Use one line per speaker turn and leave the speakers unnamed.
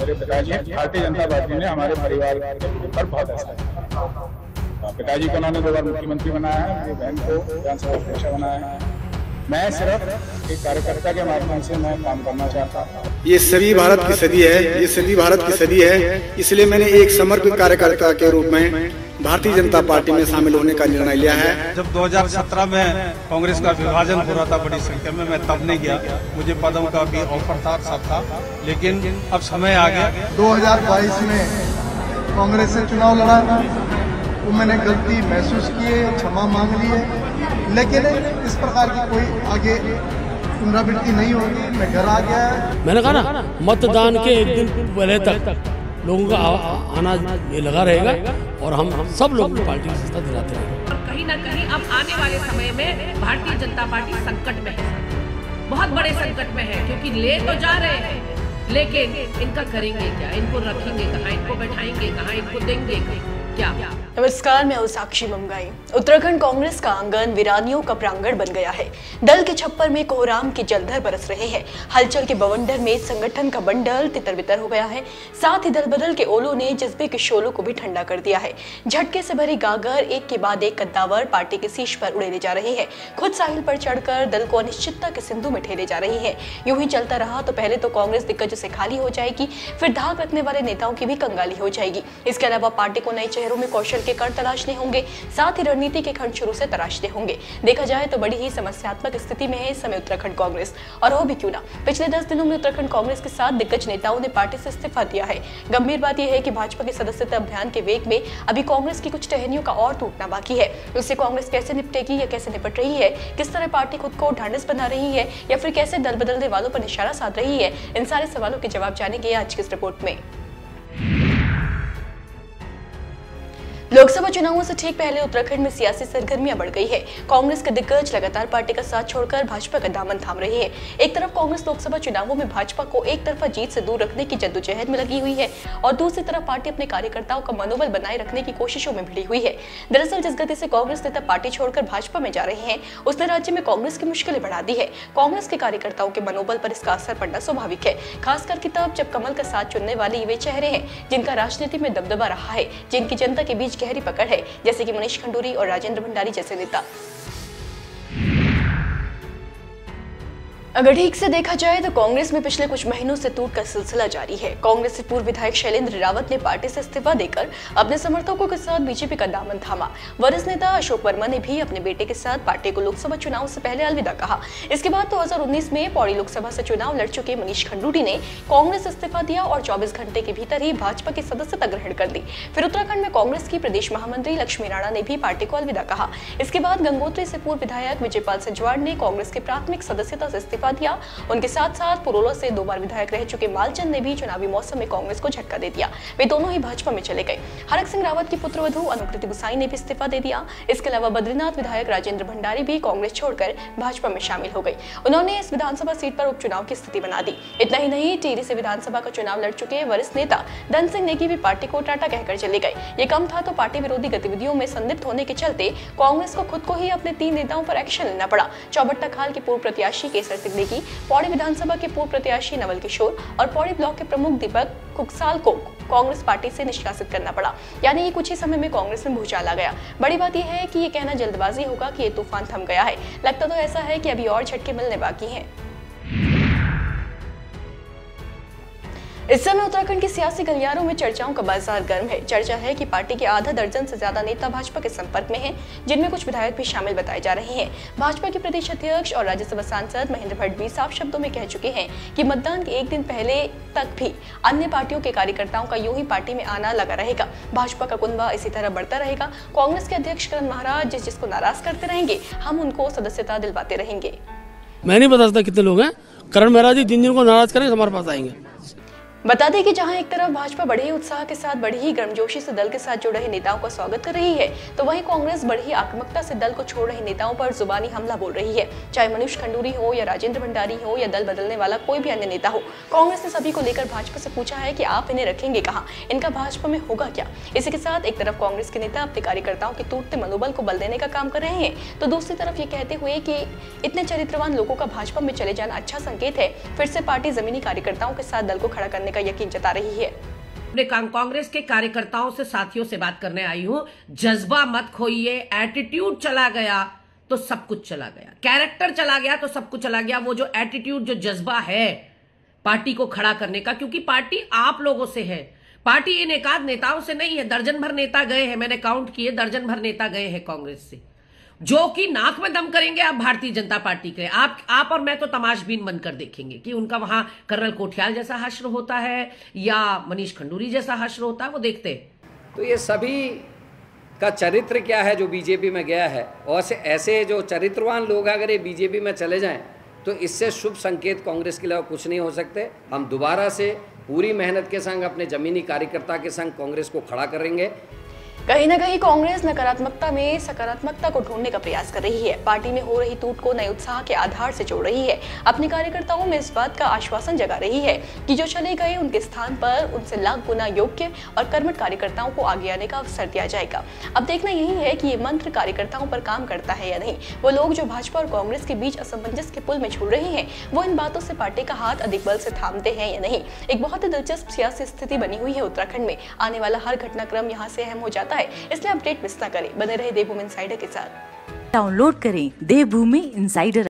मेरे पिताजी भारतीय जनता पार्टी ने हमारे परिवार के ऊपर बहुत असर है। पिताजी को उन्होंने 2 बार मुख्यमंत्री बनाया है, मेरी बहन को विधानसभा अध्यक्ष बनाया है। मैं सिर्फ एक कार्यकर्ता के माध्यम से मैं काम करना चाहता हूँ।
ये सदी भारत की सदी है, ये सदी भारत की सदी है। इसलिए मैंने एक समर्पित कार्यकर्ता के रूप में भारतीय जनता पार्टी में शामिल होने का निर्णय लिया है।
जब 2017 में कांग्रेस का विभाजन हो रहा था बड़ी संख्या में, मैं तब नहीं गया। मुझे पदों का भी ऑफर था, सब था, लेकिन अब समय आ गया।
2022 में कांग्रेस से चुनाव लड़ा था, वो मैंने गलती महसूस की है, क्षमा मांग ली है, लेकिन इस प्रकार की कोई आगे पुनरावृत्ति नहीं होगी। मैं घर आ गया है।
मैंने कहा ना, मतदान के एक दिन पहले तक लोगों का आना ये लगा रहेगा और हम सब लोग पार्टी की सत्ता दिलाते रहेंगे।
और कहीं ना कहीं अब आने वाले समय में भारतीय जनता पार्टी संकट में है, बहुत बड़े संकट में है, क्योंकि ले तो जा रहे हैं, लेकिन इनका करेंगे क्या, इनको रखेंगे कहाँ, इनको बैठाएंगे कहाँ, इनको देंगे क्या।
नमस्कार, मैं हूं साक्षी मंगाई। उत्तराखंड कांग्रेस का आंगन वीरानियों का प्रांगण बन गया है। दल के छप्पर में कोहराम की जलधर बरस रहे हैं। हलचल के बवंडर में संगठन का बंडल तितर बितर हो गया है। साथ ही दल बदल के ओलों ने जज्बे के शोलों को भी ठंडा कर दिया है। झटके से भरी गागर एक के बाद एक कद्दावर पार्टी के शीश पर उड़ेले जा रही है। खुद साहिल पर चढ़कर दल को अनिश्चितता के सिंधु में ठेले जा रही है। यूं ही चलता रहा तो पहले तो कांग्रेस दिग्गज से खाली हो जाएगी, फिर धाक रखने वाले नेताओं की भी कंगाली हो जाएगी। इसके अलावा पार्टी को नए चेहरों में कौशल के कण तलाशने होंगे, साथ ही रणनीति के खंड शुरू से तराशने होंगे। देखा जाए तो बड़ी ही समस्यात्मक स्थिति में है इस समय उत्तराखंड कांग्रेस, और हो भी क्यों ना। पिछले 10 दिनों में उत्तराखंड कांग्रेस के 7 दिग्गज नेताओं ने पार्टी से इस्तीफा दिया है। गंभीर बात यह है कि भाजपा के सदस्यता अभियान के वेग में अभी कांग्रेस की कुछ टहनियों का और टूटना बाकी है। उससे कांग्रेस कैसे निपटेगी या कैसे निपट रही है, किस तरह पार्टी खुद को ढांढस बना रही है, या फिर कैसे दल बदलने वालों पर निशाना साध रही है, इन सारे सवालों के जवाब जानेंगे आज की इस रिपोर्ट में। लोकसभा चुनावों से ठीक पहले उत्तराखंड में सियासी सरगर्मियां बढ़ गई है। कांग्रेस के दिग्गज लगातार पार्टी का साथ छोड़कर भाजपा का दामन थाम रही है। एक तरफ कांग्रेस लोकसभा चुनावों में भाजपा को एक तरफा जीत से दूर रखने की जद्दोजहद में लगी हुई है, और दूसरी तरफ पार्टी अपने कार्यकर्ताओं का मनोबल बनाए रखने की कोशिशों में भिड़ी हुई है। दरअसल जिस गति से कांग्रेस नेता पार्टी छोड़कर भाजपा में जा रहे हैं, उसने राज्य में कांग्रेस की मुश्किलें बढ़ा दी है। कांग्रेस के कार्यकर्ताओं के मनोबल पर इसका असर पड़ना स्वाभाविक है, खासकर कि तब जब कमल का साथ चुनने वाले वे चेहरे हैं जिनका राजनीति में दबदबा रहा है, जिनकी जनता के बीच गहरी पकड़ है, जैसे कि मनीष खंडूरी और राजेंद्र भंडारी जैसे नेता। अगर ठीक से देखा जाए तो कांग्रेस में पिछले कुछ महीनों से टूट का सिलसिला जारी है। कांग्रेस से पूर्व विधायक शैलेंद्र रावत ने पार्टी से इस्तीफा देकर अपने समर्थकों के साथ बीजेपी का दामन थामा। वरिष्ठ नेता अशोक वर्मा ने भी अपने बेटे के साथ पार्टी को लोकसभा चुनाव से पहले अलविदा कहा। इसके बाद 2019 में पौड़ी लोकसभा से चुनाव लड़ चुके मनीष खंडूरी ने कांग्रेस से इस्तीफा दिया और 24 घंटे के भीतर ही भाजपा की सदस्यता ग्रहण कर दी। फिर उत्तराखंड में कांग्रेस की प्रदेश महामंत्री लक्ष्मी राणा ने भी पार्टी को अलविदा कहा। इसके बाद गंगोत्री से पूर्व विधायक विजयपाल सिंजवाड़ ने कांग्रेस की प्राथमिक सदस्यता से इस्तीफा दिया। उनके साथ साथ पुरोला से 2 बार विधायक रह चुके मालचंद ने भी चुनावी मौसम में कांग्रेस को झटका दे दिया। वे दोनों ही भाजपा में चले गए। हरक सिंह रावत की पुत्रवधू अनुकृति गुसाई ने भी इस्तीफा दे दिया। इसके अलावा बद्रीनाथ विधायक राजेंद्र भंडारी भी कांग्रेस छोड़कर भाजपा में शामिल हो गई। उन्होंने इस विधानसभा सीट पर उपचुनाव की स्थिति बना दी। इतना ही नहीं, टिहरी से विधानसभा का चुनाव लड़ चुके वरिष्ठ नेता धन सिंह नेगी भी पार्टी को टाटा कहकर चले गए। ये कम था तो पार्टी विरोधी गतिविधियों में संलिप्त होने के चलते कांग्रेस को खुद को ही अपने 3 नेताओं पर एक्शन लेना पड़ा। चौबट्टा खाल के पूर्व प्रत्याशी केसर सिंह नेगी, पौड़ी विधानसभा के पूर्व प्रत्याशी नवल किशोर और पौड़ी ब्लॉक के प्रमुख दीपक कुकसाल को कांग्रेस पार्टी से निष्कासित करना पड़ा। यानी ये कुछ ही समय में कांग्रेस में भूचाल आ गया। बड़ी बात यह है कि ये कहना जल्दबाजी होगा कि ये तूफान थम गया है। लगता तो ऐसा है कि अभी और झटके मिलने बाकी हैं। इस समय उत्तराखंड के सियासी गलियारों में चर्चाओं का बाजार गर्म है। चर्चा है कि पार्टी के आधा दर्जन से ज्यादा नेता भाजपा के संपर्क में हैं, जिनमें कुछ विधायक भी शामिल बताए जा रहे हैं। भाजपा के प्रदेश अध्यक्ष और राज्यसभा सांसद महेंद्र भट्ट भी साफ शब्दों में कह चुके हैं कि मतदान के एक दिन पहले तक भी अन्य पार्टियों के कार्यकर्ताओं का यूं ही पार्टी में आना लगा रहेगा। भाजपा का कुनबा इसी तरह बढ़ता रहेगा। कांग्रेस के अध्यक्ष करण महाराज जिसको नाराज करते रहेंगे, हम उनको सदस्यता दिलवाते रहेंगे।
मैं नहीं बता सकता कितने लोग हैं। करण महाराज जी जिन को नाराज करें हमारे पास आएंगे।
बता दें कि जहां एक तरफ भाजपा बड़े ही उत्साह के साथ बड़ी ही गर्मजोशी से दल के साथ जुड़ रहे नेताओं का स्वागत कर रही है, तो वहीं कांग्रेस बड़ी ही आक्रामकता से दल को छोड़ रहे नेताओं पर जुबानी हमला बोल रही है। चाहे मनीष खंडूरी हो या राजेंद्र भंडारी हो या दल बदलने वाला कोई भी अन्य नेता हो, कांग्रेस ने सभी को लेकर भाजपा से पूछा है कि आप इन्हें रखेंगे कहाँ, इनका भाजपा में होगा क्या। इसी के साथ एक तरफ कांग्रेस के नेता अपने कार्यकर्ताओं के टूटते मनोबल को बल देने का काम कर रहे हैं, तो दूसरी तरफ ये कहते हुए कि इतने चरित्रवान लोगों का भाजपा में चले जाना अच्छा संकेत है। फिर से पार्टी जमीनी कार्यकर्ताओं के साथ दल को खड़ा करने करने का यकीन जता रही है।
अपने कांग्रेस के कार्यकर्ताओं से, साथियों से बात करने आई हूं। जज्बा मत खोइए, एटीट्यूड चला गया तो सब कुछ चला गया, कैरेक्टर चला गया तो सब कुछ चला गया। वो जो एटीट्यूड, जो जज्बा है पार्टी को खड़ा करने का, क्योंकि पार्टी आप लोगों से है, पार्टी इन एकाध नेताओं से नहीं है। दर्जन भर नेता गए हैं, मैंने काउंट किए, दर्जन भर नेता गए हैं कांग्रेस से, जो कि नाक में दम करेंगे आप भारतीय जनता पार्टी के। आप और मैं तो तमाशबीन बनकर देखेंगे कि उनका वहां कर्नल कोठियाल जैसा हश्र होता है या मनीष खंडूरी जैसा हश्र होता है, वो देखते हैं।
तो ये सभी का चरित्र क्या है जो बीजेपी में गया है, और ऐसे जो चरित्रवान लोग अगर ये बीजेपी में चले जाएं तो इससे शुभ संकेत कांग्रेस के लिए कुछ नहीं हो सकते। हम दोबारा से पूरी मेहनत के संग अपने जमीनी कार्यकर्ता के संग कांग्रेस को खड़ा करेंगे।
कहीं न कहीं कांग्रेस नकारात्मकता में सकारात्मकता को ढूंढने का प्रयास कर रही है। पार्टी में हो रही टूट को नए उत्साह के आधार से जोड़ रही है। अपने कार्यकर्ताओं में इस बात का आश्वासन जगा रही है कि जो चले गए उनके स्थान पर उनसे लाख गुना योग्य और कर्मठ कार्यकर्ताओं को आगे आने का अवसर दिया जाएगा। अब देखना यही है कि ये मंत्र कार्यकर्ताओं पर काम करता है या नहीं। वो लोग जो भाजपा और कांग्रेस के बीच असमंजस के पुल में झूल रहे हैं, वो इन बातों से पार्टी का हाथ अधिक बल से थामते हैं या नहीं। एक बहुत ही दिलचस्प सियासी स्थिति बनी हुई है उत्तराखंड में। आने वाला हर घटनाक्रम यहाँ से अहम हो जाता है, इसलिए अपडेट मिस ना करें। बने रहे देवभूमि इनसाइडर के साथ।
डाउनलोड करें देवभूमि इनसाइडर।